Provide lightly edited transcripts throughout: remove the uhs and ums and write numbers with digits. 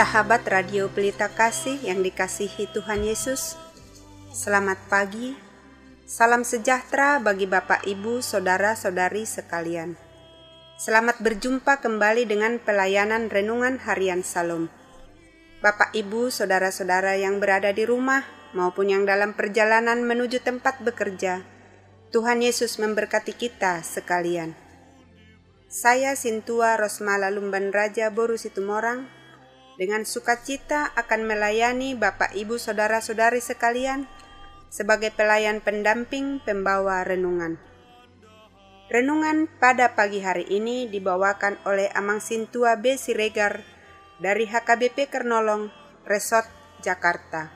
Sahabat Radio Pelita Kasih yang dikasihi Tuhan Yesus, selamat pagi, salam sejahtera bagi Bapak, Ibu, Saudara-saudari sekalian. Selamat berjumpa kembali dengan pelayanan Renungan Harian Salom. Bapak, Ibu, Saudara-saudara yang berada di rumah maupun yang dalam perjalanan menuju tempat bekerja, Tuhan Yesus memberkati kita sekalian. Saya Sintua Rosmala Lumban Raja Boru Situmorang, dengan sukacita akan melayani Bapak, Ibu, Saudara-saudari sekalian sebagai pelayan pendamping pembawa renungan. Renungan pada pagi hari ini dibawakan oleh Amang Sintua B. Siregar dari HKBP Kernolong, Resort, Jakarta.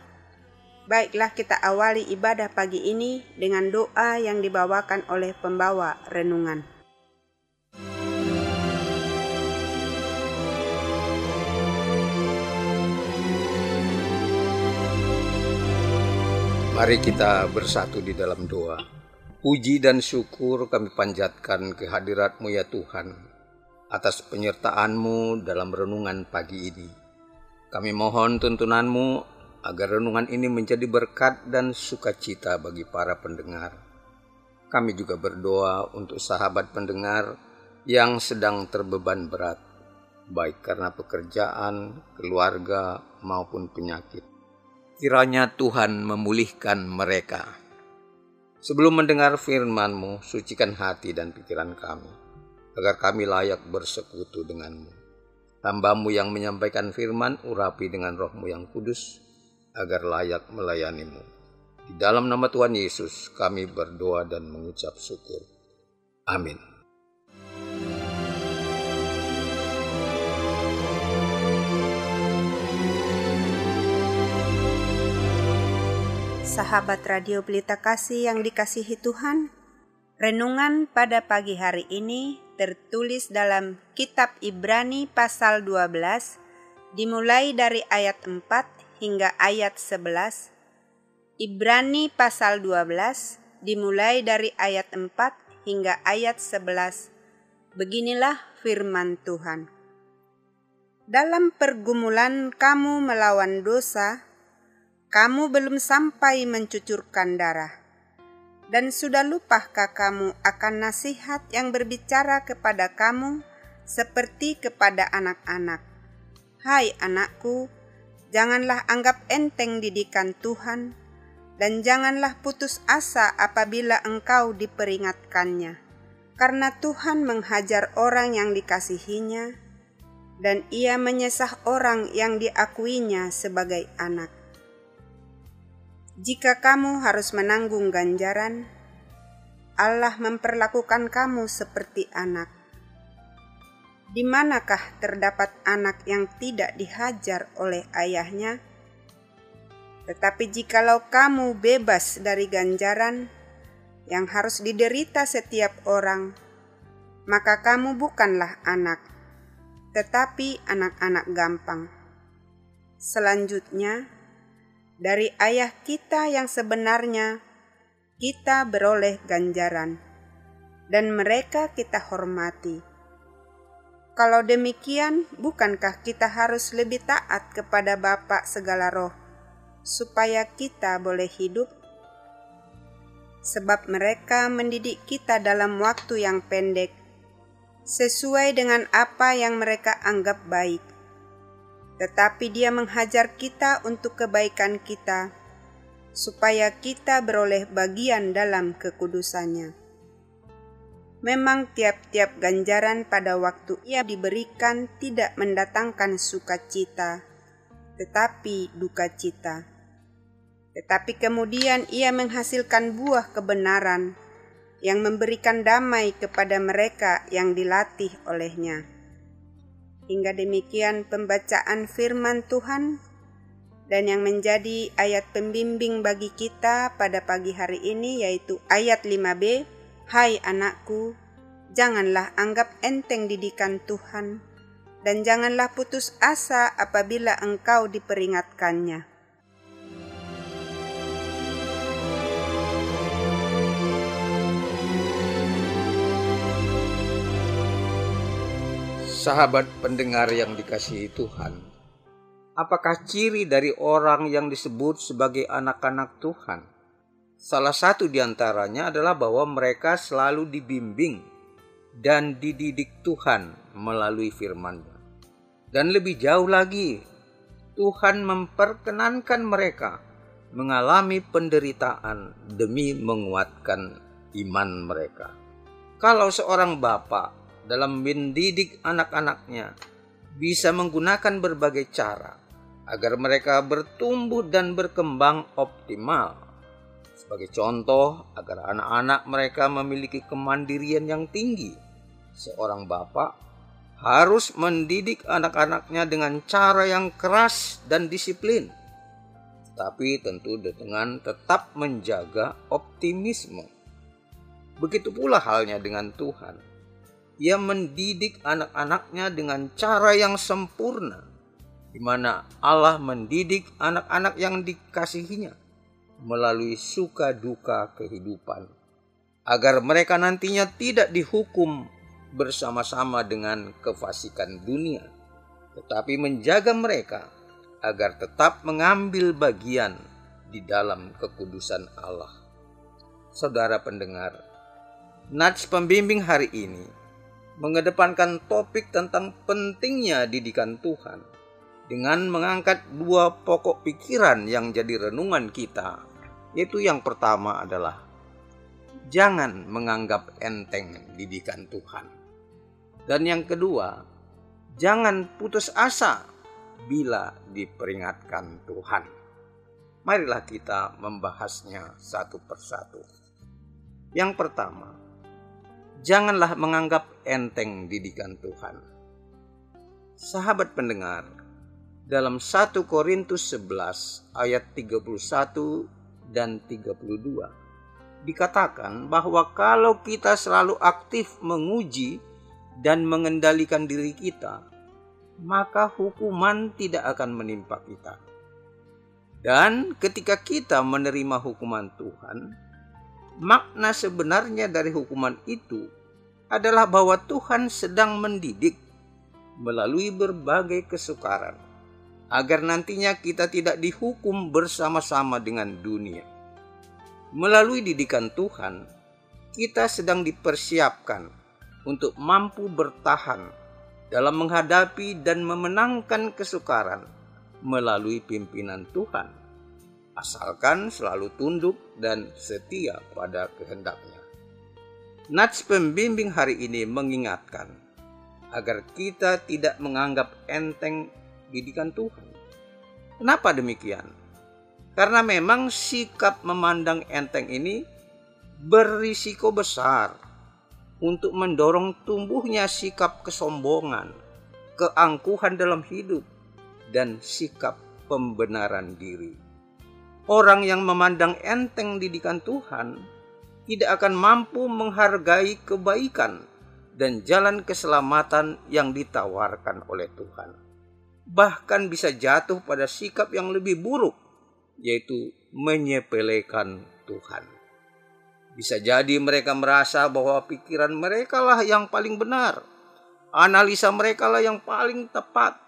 Baiklah, kita awali ibadah pagi ini dengan doa yang dibawakan oleh pembawa renungan. Mari kita bersatu di dalam doa. Puji dan syukur kami panjatkan kehadirat-Mu ya Tuhan, atas penyertaan-Mu dalam renungan pagi ini. Kami mohon tuntunan-Mu agar renungan ini menjadi berkat dan sukacita bagi para pendengar. Kami juga berdoa untuk sahabat pendengar yang sedang terbeban berat, baik karena pekerjaan, keluarga, maupun penyakit. Kiranya Tuhan memulihkan mereka. Sebelum mendengar firman-Mu, sucikan hati dan pikiran kami, agar kami layak bersekutu dengan-Mu. Hamba-Mu yang menyampaikan firman, urapi dengan Roh-Mu yang kudus, agar layak melayani-Mu. Di dalam nama Tuhan Yesus, kami berdoa dan mengucap syukur. Amin. Sahabat Radio Pelita Kasih yang dikasihi Tuhan, renungan pada pagi hari ini tertulis dalam Kitab Ibrani pasal 12, dimulai dari ayat 4 hingga ayat 11. Ibrani pasal 12, dimulai dari ayat 4 hingga ayat 11. Beginilah firman Tuhan. Dalam pergumulan kamu melawan dosa, kamu belum sampai mencucurkan darah. Dan sudah lupakah kamu akan nasihat yang berbicara kepada kamu seperti kepada anak-anak? Hai anakku, janganlah anggap enteng didikan Tuhan, dan janganlah putus asa apabila engkau diperingatkannya. Karena Tuhan menghajar orang yang dikasihinya, dan Ia menyesah orang yang diakuinya sebagai anak. Jika kamu harus menanggung ganjaran, Allah memperlakukan kamu seperti anak. Di manakah terdapat anak yang tidak dihajar oleh ayahnya? Tetapi jikalau kamu bebas dari ganjaran yang harus diderita setiap orang, maka kamu bukanlah anak, tetapi anak-anak gampang. Selanjutnya, dari ayah kita yang sebenarnya, kita beroleh ganjaran, dan mereka kita hormati. Kalau demikian, bukankah kita harus lebih taat kepada Bapa segala roh, supaya kita boleh hidup? Sebab mereka mendidik kita dalam waktu yang pendek, sesuai dengan apa yang mereka anggap baik. Tetapi Dia menghajar kita untuk kebaikan kita, supaya kita beroleh bagian dalam kekudusannya. Memang tiap-tiap ganjaran pada waktu ia diberikan tidak mendatangkan sukacita, tetapi duka cita. Tetapi kemudian ia menghasilkan buah kebenaran yang memberikan damai kepada mereka yang dilatih olehnya. Hingga demikian pembacaan firman Tuhan, dan yang menjadi ayat pembimbing bagi kita pada pagi hari ini yaitu ayat 5b, Hai anakku, janganlah anggap enteng didikan Tuhan, dan janganlah putus asa apabila engkau diperingatkannya. Sahabat pendengar yang dikasihi Tuhan, Apakah ciri dari orang yang disebut sebagai anak-anak Tuhan? Salah satu di antaranya adalah bahwa mereka selalu dibimbing dan dididik Tuhan melalui firman-Nya. Dan lebih jauh lagi, Tuhan memperkenankan mereka mengalami penderitaan demi menguatkan iman mereka. Kalau seorang bapa dalam mendidik anak-anaknya bisa menggunakan berbagai cara agar mereka bertumbuh dan berkembang optimal. Sebagai contoh, agar anak-anak mereka memiliki kemandirian yang tinggi, seorang bapak harus mendidik anak-anaknya dengan cara yang keras dan disiplin, tapi tentu dengan tetap menjaga optimisme. Begitu pula halnya dengan Tuhan. Ia mendidik anak-anaknya dengan cara yang sempurna, di mana Allah mendidik anak-anak yang dikasihinya melalui suka duka kehidupan, agar mereka nantinya tidak dihukum bersama-sama dengan kefasikan dunia, tetapi menjaga mereka agar tetap mengambil bagian di dalam kekudusan Allah. Saudara pendengar, Nats Pembimbing hari ini mengedepankan topik tentang pentingnya didikan Tuhan dengan mengangkat dua pokok pikiran yang jadi renungan kita, yaitu yang pertama adalah jangan menganggap enteng didikan Tuhan, dan yang kedua, jangan putus asa bila diperingatkan Tuhan. Marilah kita membahasnya satu persatu. Yang pertama, janganlah menganggap enteng didikan Tuhan. Sahabat pendengar, dalam 1 Korintus 11 ayat 31 dan 32 dikatakan bahwa kalau kita selalu aktif menguji dan mengendalikan diri kita, maka hukuman tidak akan menimpa kita. Dan ketika kita menerima hukuman Tuhan, makna sebenarnya dari hukuman itu adalah bahwa Tuhan sedang mendidik melalui berbagai kesukaran, agar nantinya kita tidak dihukum bersama-sama dengan dunia. Melalui didikan Tuhan, kita sedang dipersiapkan untuk mampu bertahan dalam menghadapi dan memenangkan kesukaran melalui pimpinan Tuhan, asalkan selalu tunduk dan setia pada kehendak-Nya. Nats Pembimbing hari ini mengingatkan agar kita tidak menganggap enteng didikan Tuhan. Kenapa demikian? Karena memang sikap memandang enteng ini berisiko besar untuk mendorong tumbuhnya sikap kesombongan, keangkuhan dalam hidup, dan sikap pembenaran diri. Orang yang memandang enteng didikan Tuhan tidak akan mampu menghargai kebaikan dan jalan keselamatan yang ditawarkan oleh Tuhan. Bahkan bisa jatuh pada sikap yang lebih buruk, yaitu menyepelekan Tuhan. Bisa jadi mereka merasa bahwa pikiran mereka lah yang paling benar, analisa mereka lah yang paling tepat.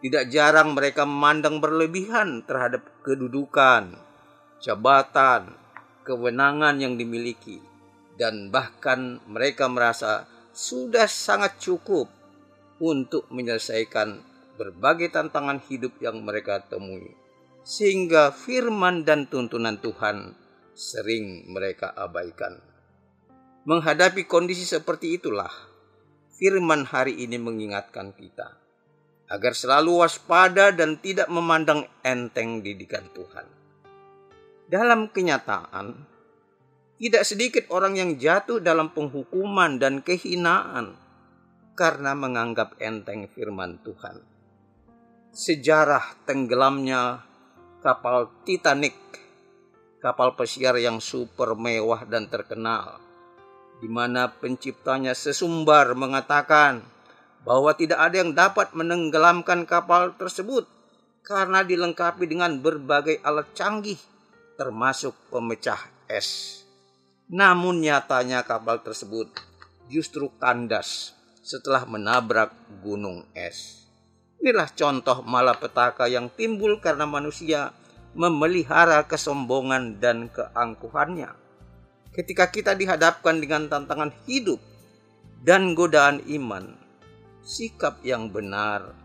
Tidak jarang mereka memandang berlebihan terhadap kedudukan, jabatan, kewenangan yang dimiliki, dan bahkan mereka merasa sudah sangat cukup untuk menyelesaikan berbagai tantangan hidup yang mereka temui, sehingga firman dan tuntunan Tuhan sering mereka abaikan. Menghadapi kondisi seperti itulah, firman hari ini mengingatkan kita agar selalu waspada dan tidak memandang enteng didikan Tuhan. Dalam kenyataan, tidak sedikit orang yang jatuh dalam penghukuman dan kehinaan karena menganggap enteng firman Tuhan. Sejarah tenggelamnya kapal Titanic, kapal pesiar yang super mewah dan terkenal, di mana penciptanya sesumbar mengatakan bahwa tidak ada yang dapat menenggelamkan kapal tersebut karena dilengkapi dengan berbagai alat canggih, termasuk pemecah es. Namun nyatanya kapal tersebut justru kandas setelah menabrak gunung es. Inilah contoh malapetaka yang timbul karena manusia memelihara kesombongan dan keangkuhannya. Ketika kita dihadapkan dengan tantangan hidup dan godaan iman, sikap yang benar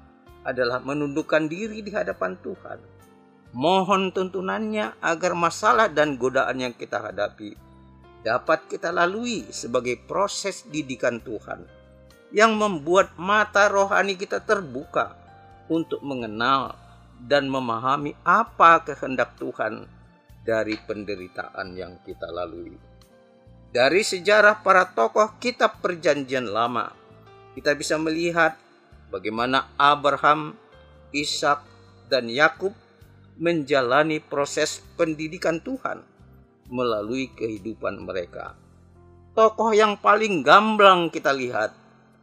adalah menundukkan diri di hadapan Tuhan. Mohon tuntunannya agar masalah dan godaan yang kita hadapi dapat kita lalui sebagai proses didikan Tuhan yang membuat mata rohani kita terbuka untuk mengenal dan memahami apa kehendak Tuhan dari penderitaan yang kita lalui. Dari sejarah para tokoh kitab Perjanjian Lama, kita bisa melihat bagaimana Abraham, Ishak, dan Yakub menjalani proses pendidikan Tuhan melalui kehidupan mereka. Tokoh yang paling gamblang kita lihat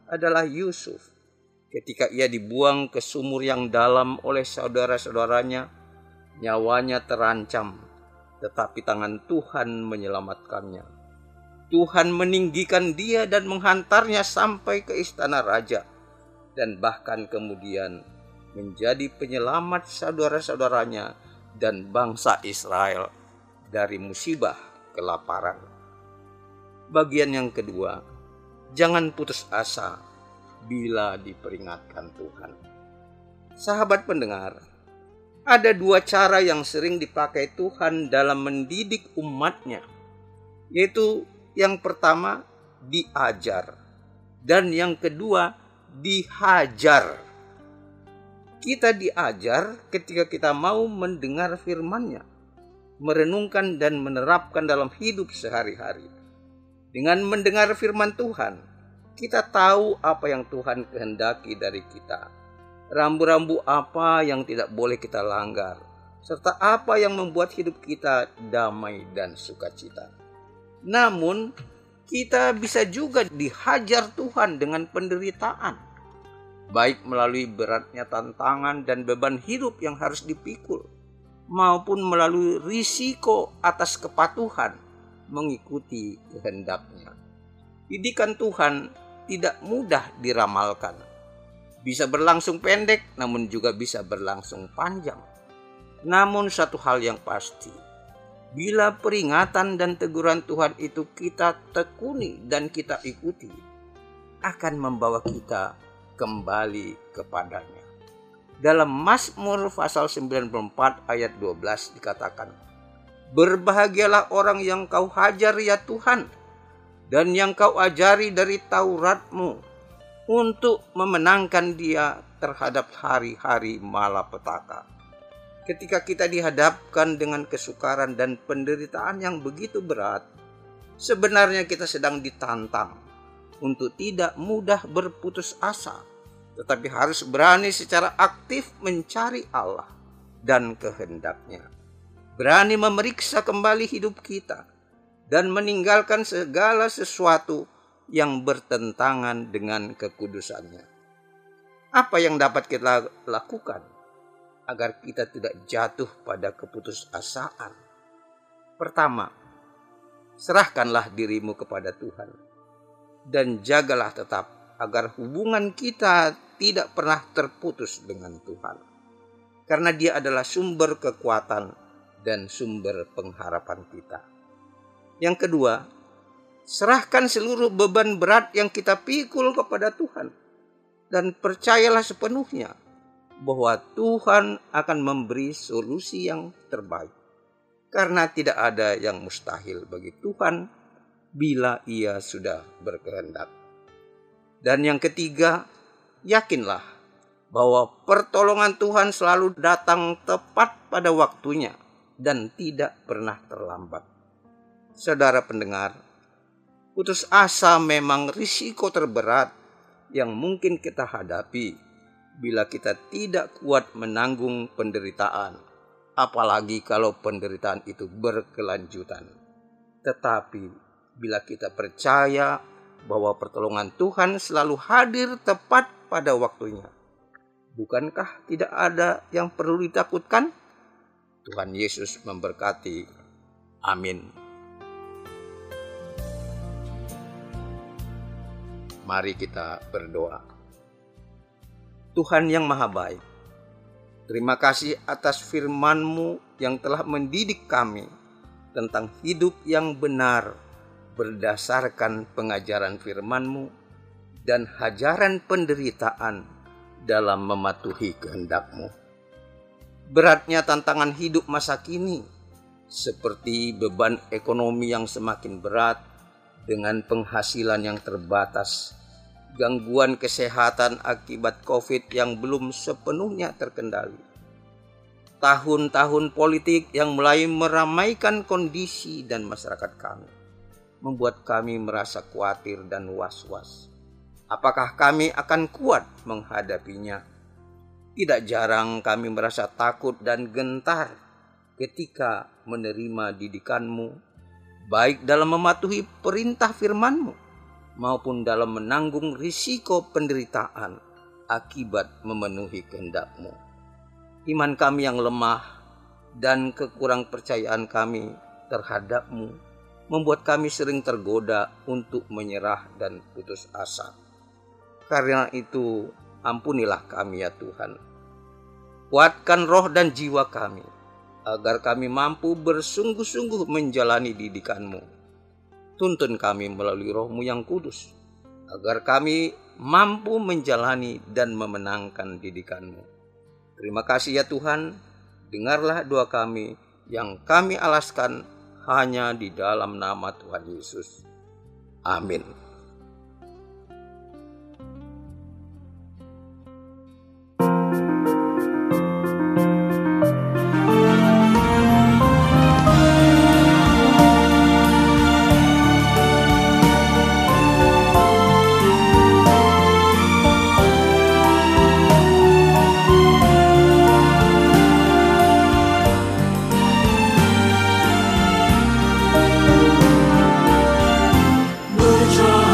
adalah Yusuf. Ketika ia dibuang ke sumur yang dalam oleh saudara-saudaranya, nyawanya terancam, tetapi tangan Tuhan menyelamatkannya. Tuhan meninggikan dia dan menghantarnya sampai ke istana raja, dan bahkan kemudian menjadi penyelamat saudara-saudaranya dan bangsa Israel dari musibah kelaparan. Bagian yang kedua, jangan putus asa bila diperingatkan Tuhan. Sahabat pendengar, ada dua cara yang sering dipakai Tuhan dalam mendidik umatnya, yaitu yang pertama diajar dan yang kedua dihajar. Kita diajar ketika kita mau mendengar firman-Nya, merenungkan dan menerapkan dalam hidup sehari-hari. Dengan mendengar firman Tuhan, kita tahu apa yang Tuhan kehendaki dari kita, rambu-rambu apa yang tidak boleh kita langgar, serta apa yang membuat hidup kita damai dan sukacita. Namun, kita bisa juga dihajar Tuhan dengan penderitaan, baik melalui beratnya tantangan dan beban hidup yang harus dipikul, maupun melalui risiko atas kepatuhan mengikuti kehendak-Nya. Didikan Tuhan tidak mudah diramalkan. Bisa berlangsung pendek, namun juga bisa berlangsung panjang. Namun satu hal yang pasti, bila peringatan dan teguran Tuhan itu kita tekuni dan kita ikuti, akan membawa kita kembali kepadanya. Dalam Mazmur pasal 94 ayat 12 dikatakan, "Berbahagialah orang yang kau hajar ya Tuhan, dan yang kau ajari dari Taurat-Mu, untuk memenangkan dia terhadap hari-hari malapetaka." Ketika kita dihadapkan dengan kesukaran dan penderitaan yang begitu berat, sebenarnya kita sedang ditantang untuk tidak mudah berputus asa, tetapi harus berani secara aktif mencari Allah dan kehendak-Nya. Berani memeriksa kembali hidup kita dan meninggalkan segala sesuatu yang bertentangan dengan kekudusan-Nya. Apa yang dapat kita lakukan agar kita tidak jatuh pada keputusasaan? Pertama, serahkanlah dirimu kepada Tuhan dan jagalah tetap agar hubungan kita tidak pernah terputus dengan Tuhan, karena Dia adalah sumber kekuatan dan sumber pengharapan kita. Yang kedua, serahkan seluruh beban berat yang kita pikul kepada Tuhan, dan percayalah sepenuhnya bahwa Tuhan akan memberi solusi yang terbaik, karena tidak ada yang mustahil bagi Tuhan bila Ia sudah berkehendak. Dan yang ketiga, yakinlah bahwa pertolongan Tuhan selalu datang tepat pada waktunya dan tidak pernah terlambat. Saudara pendengar, putus asa memang risiko terberat yang mungkin kita hadapi bila kita tidak kuat menanggung penderitaan, apalagi kalau penderitaan itu berkelanjutan. Tetapi bila kita percaya bahwa pertolongan Tuhan selalu hadir tepat pada waktunya, bukankah tidak ada yang perlu ditakutkan? Tuhan Yesus memberkati. Amin. Mari kita berdoa. Tuhan yang Maha Baik, terima kasih atas firman-Mu yang telah mendidik kami tentang hidup yang benar berdasarkan pengajaran firman-Mu dan hajaran penderitaan dalam mematuhi kehendak-Mu. Beratnya tantangan hidup masa kini, seperti beban ekonomi yang semakin berat dengan penghasilan yang terbatas, gangguan kesehatan akibat COVID yang belum sepenuhnya terkendali, tahun-tahun politik yang mulai meramaikan kondisi dan masyarakat kami, membuat kami merasa khawatir dan was-was. Apakah kami akan kuat menghadapinya? Tidak jarang kami merasa takut dan gentar ketika menerima didikan-Mu, baik dalam mematuhi perintah firman-Mu maupun dalam menanggung risiko penderitaan akibat memenuhi kehendak-Mu. Iman kami yang lemah dan kekurang percayaan kami terhadap-Mu membuat kami sering tergoda untuk menyerah dan putus asa. Karena itu, ampunilah kami ya Tuhan. Kuatkan roh dan jiwa kami, agar kami mampu bersungguh-sungguh menjalani didikan-Mu. Tuntun kami melalui Roh-Mu yang kudus, agar kami mampu menjalani dan memenangkan didikan-Mu. Terima kasih ya Tuhan, dengarlah doa kami yang kami alaskan hanya di dalam nama Tuhan Yesus. Amin. Berjalan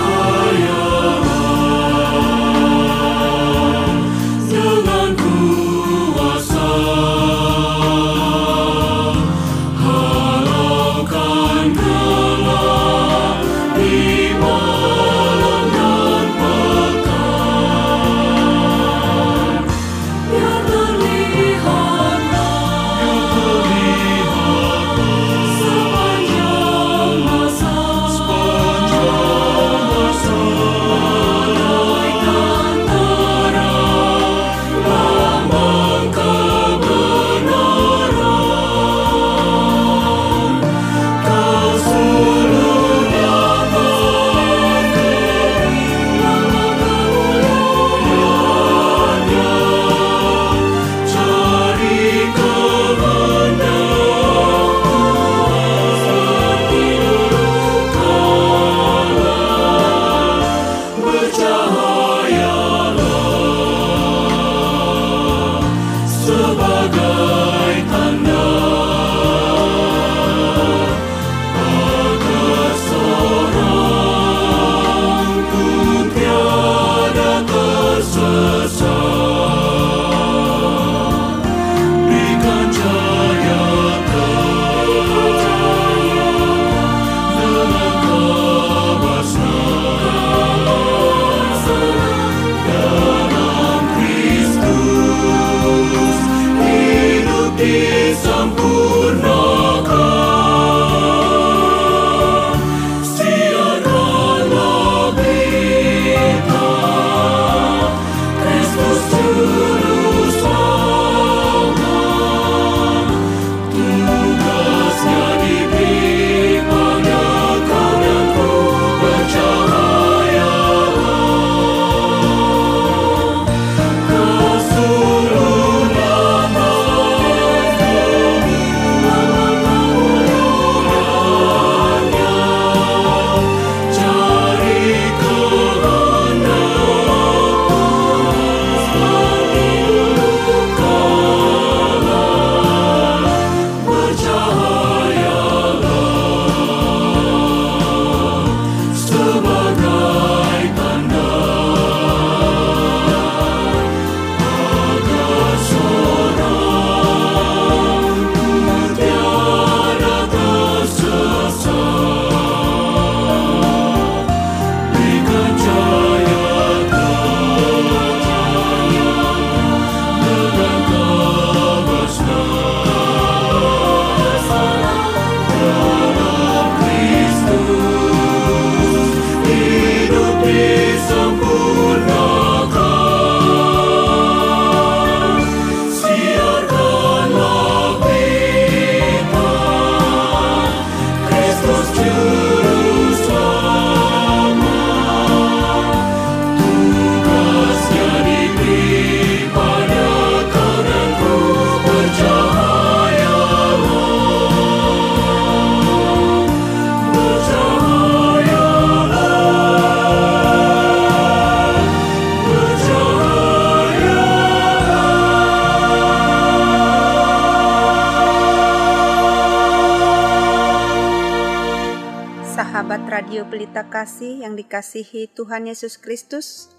sahabat Radio Pelita Kasih yang dikasihi Tuhan Yesus Kristus,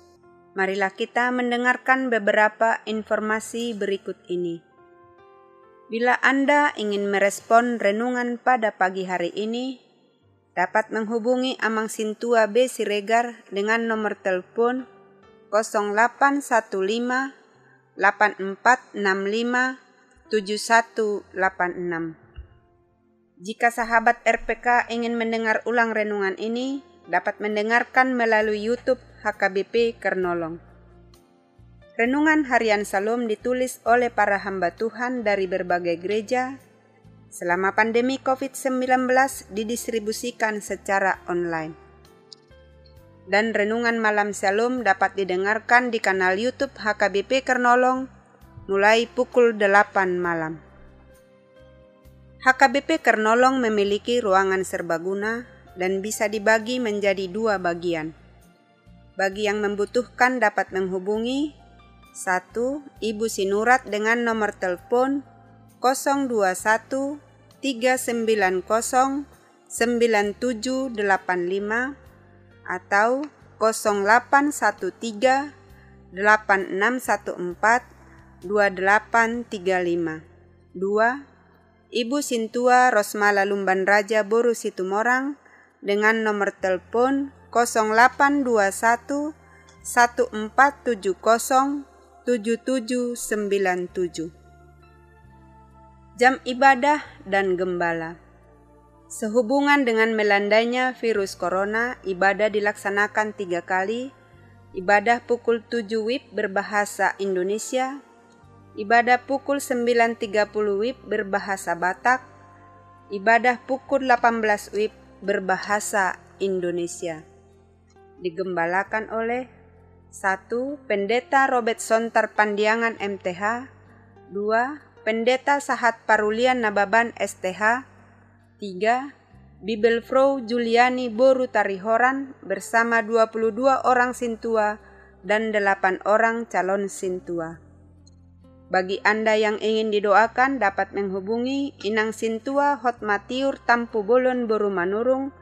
marilah kita mendengarkan beberapa informasi berikut ini. Bila Anda ingin merespon renungan pada pagi hari ini, dapat menghubungi Amang Sintua B. Siregar dengan nomor telepon 0815 8465 7186. Jika sahabat RPK ingin mendengar ulang renungan ini, dapat mendengarkan melalui YouTube HKBP Kernolong. Renungan Harian Salom ditulis oleh para hamba Tuhan dari berbagai gereja. Selama pandemi COVID-19 didistribusikan secara online. Dan renungan malam Shalom dapat didengarkan di kanal YouTube HKBP Kernolong mulai pukul 8 malam. HKBP Kernolong memiliki ruangan serbaguna dan bisa dibagi menjadi 2 bagian. Bagi yang membutuhkan dapat menghubungi 1. Ibu Sinurat dengan nomor telepon 021 390 9785 atau 0813 8614 2835. 2. Ibu Sintua Rosmala Lumban Raja Boru Situmorang dengan nomor telepon 0821 1470 7797. Jam ibadah dan gembala. Sehubungan dengan melandainya virus corona, ibadah dilaksanakan 3 kali. Ibadah pukul 7 WIB berbahasa Indonesia, ibadah pukul 9.30 WIB berbahasa Batak, ibadah pukul 18 WIB berbahasa Indonesia. Digembalakan oleh 1. Pendeta Robert Sontar Pandiangan MTH, 2. Pendeta Sahat Parulian Nababan STH, 3. Bibelfrau Juliani Boru Tarihoran bersama 22 orang sintua dan 8 orang calon sintua. Bagi Anda yang ingin didoakan dapat menghubungi Inang Sintua Hotmatiur Tampu Bolon Boru Manurung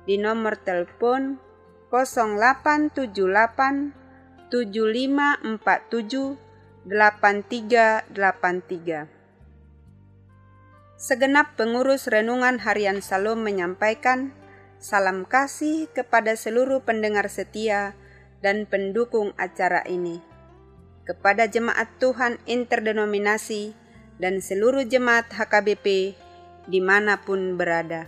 di nomor telepon 0878 7547 8383. Segenap pengurus Renungan Harian Salom menyampaikan salam kasih kepada seluruh pendengar setia dan pendukung acara ini, kepada jemaat Tuhan interdenominasi dan seluruh jemaat HKBP dimanapun berada.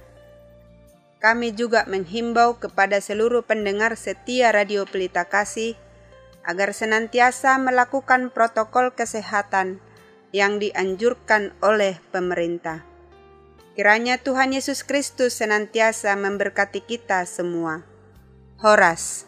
Kami juga menghimbau kepada seluruh pendengar setia Radio Pelita Kasih agar senantiasa melakukan protokol kesehatan yang dianjurkan oleh pemerintah. Kiranya Tuhan Yesus Kristus senantiasa memberkati kita semua. Horas.